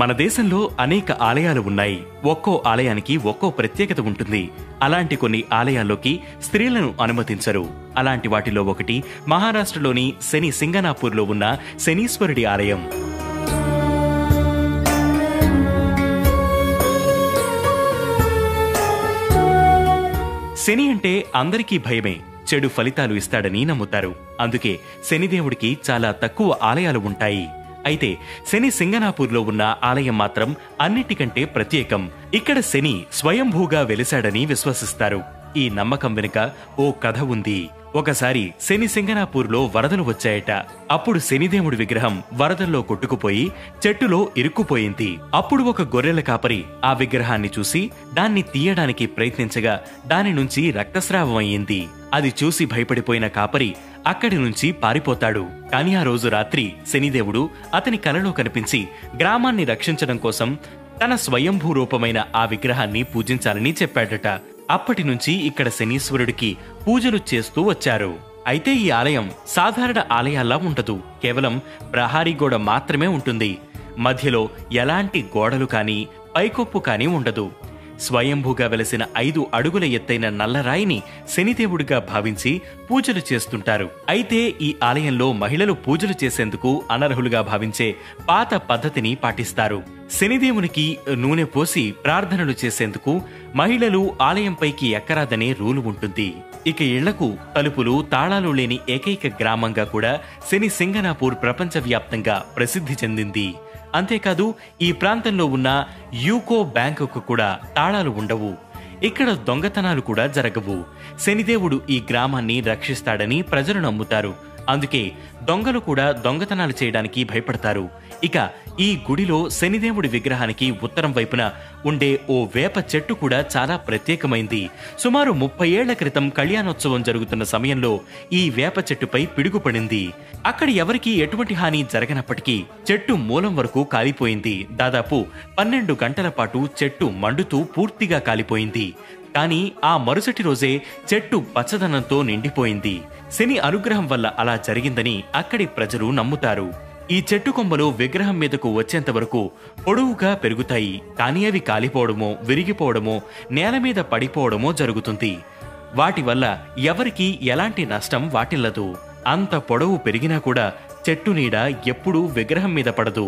మన దేశంలో అనేక ఆలయాలు ఉన్నాయి. ఒక్కో ఆలయానికి ఒక్కో ప్రత్యేకత ఉంటుంది. అలాంటి కొన్ని ఆలయాల్లోకి స్త్రీలను అనుమతించరు. అలాంటి వాటిలో ఒకటి మహారాష్ట్రలోని శని సింగనాపూర్లో ఉన్న శనీశ్వరుడి ఆలయం. శని అంటే అందరికీ భయమే, చెడు ఫలితాలు ఇస్తాడని నమ్ముతారు. అందుకే శనిదేవుడికి చాలా తక్కువ ఆలయాలు ఉంటాయి. అయితే శని సింగనాపూర్లో ఉన్న ఆలయం మాత్రం అన్నిటికంటే ప్రత్యేకం. ఇక్కడ శని స్వయంభూగా వెలిశాడని విశ్వసిస్తారు. ఈ నమ్మకం వెనుక ఓ కథ ఉంది. ఒకసారి శని సింగనాపూర్లో వరదలు వచ్చాయట. అప్పుడు శనిదేవుడి విగ్రహం వరదల్లో కొట్టుకుపోయి చెట్టులో ఇరుక్కుపోయింది. అప్పుడు ఒక గొర్రెల కాపరి ఆ విగ్రహాన్ని చూసి దాన్ని తీయడానికి ప్రయత్నించగా దాని నుంచి రక్తస్రావం అయ్యింది. అది చూసి భయపడిపోయిన కాపరి అక్కడి నుంచి పారిపోతాడు. కాని ఆ రోజు రాత్రి శనిదేవుడు అతని కలలో కనిపించి గ్రామాన్ని రక్షించడం కోసం తన స్వయంభూ రూపమైన ఆ విగ్రహాన్ని పూజించాలని చెప్పాడట. అప్పటి నుంచి ఇక్కడ శనీశ్వరుడికి పూజలు చేస్తూ వచ్చారు. అయితే ఈ ఆలయం సాధారణ ఆలయాల్లా ఉండదు. కేవలం ప్రహారీ గోడ మాత్రమే ఉంటుంది. మధ్యలో ఎలాంటి గోడలు కానీ పైకొప్పు కానీ ఉండదు. స్వయంభూగా వెలసిన 5 అడుగుల ఎత్తైన నల్లరాయిని శనిదేవుడిగా భావించి పూజలు చేస్తుంటారు. అయితే ఈ ఆలయంలో మహిళలు పూజలు చేసేందుకు అనర్హులుగా భావించే పాత పద్ధతిని పాటిస్తారు. శనిదేవునికి నూనె పోసి ప్రార్థనలు చేసేందుకు మహిళలు ఆలయంపైకి ఎక్కరాదనే రూలు ఉంటుంది. ఇక ఇళ్లకు తలుపులు తాళాలు లేని ఏకైక గ్రామంగా కూడా శని సింగనాపూర్ ప్రపంచవ్యాప్తంగా ప్రసిద్ధి చెందింది. అంతేకాదు ఈ ప్రాంతంలో ఉన్న యూకో బ్యాంకుకు కూడా తాళాలు ఉండవు. ఇక్కడ దొంగతనాలు కూడా జరగవు. శనిదేవుడు ఈ గ్రామాన్ని రక్షిస్తాడని ప్రజలు నమ్ముతారు. అందుకే దొంగలు కూడా దొంగతనాలు చేయడానికి భయపడతారు. ఇక ఈ గుడిలో శనిదేవుడి విగ్రహానికి ఉత్తరం వైపున ఉండే ఓ వేప చెట్టు కూడా చాలా ప్రత్యేకమైంది. సుమారు 30 ఏళ్ల క్రితం కళ్యాణోత్సవం జరుగుతున్న సమయంలో ఈ వేప చెట్టుపై పిడుగుపడింది. అక్కడ ఎవరికీ ఎటువంటి హాని జరగనప్పటికీ చెట్టు మూలం వరకు కాలిపోయింది. దాదాపు 12 గంటల పాటు చెట్టు మండుతూ పూర్తిగా కాలిపోయింది. కానీ ఆ మరుసటి రోజే చెట్టు పచ్చదనంతో నిండిపోయింది. శని అనుగ్రహం వల్ల అలా జరిగిందని అక్కడి ప్రజలు నమ్ముతారు. ఈ చెట్టు కొమ్మలు విగ్రహం మీదకు వచ్చేంత వరకు పొడవుగా పెరుగుతాయి. కానీ అవి కాలిపోవడమో విరిగిపోవడమో నేల మీద పడిపోవడమో జరుగుతుంది. వాటి వల్ల ఎవరికీ ఎలాంటి నష్టం వాటిల్లదు. అంత పొడవు పెరిగినా కూడా చెట్టు నీడ ఎప్పుడూ విగ్రహం మీద పడదు.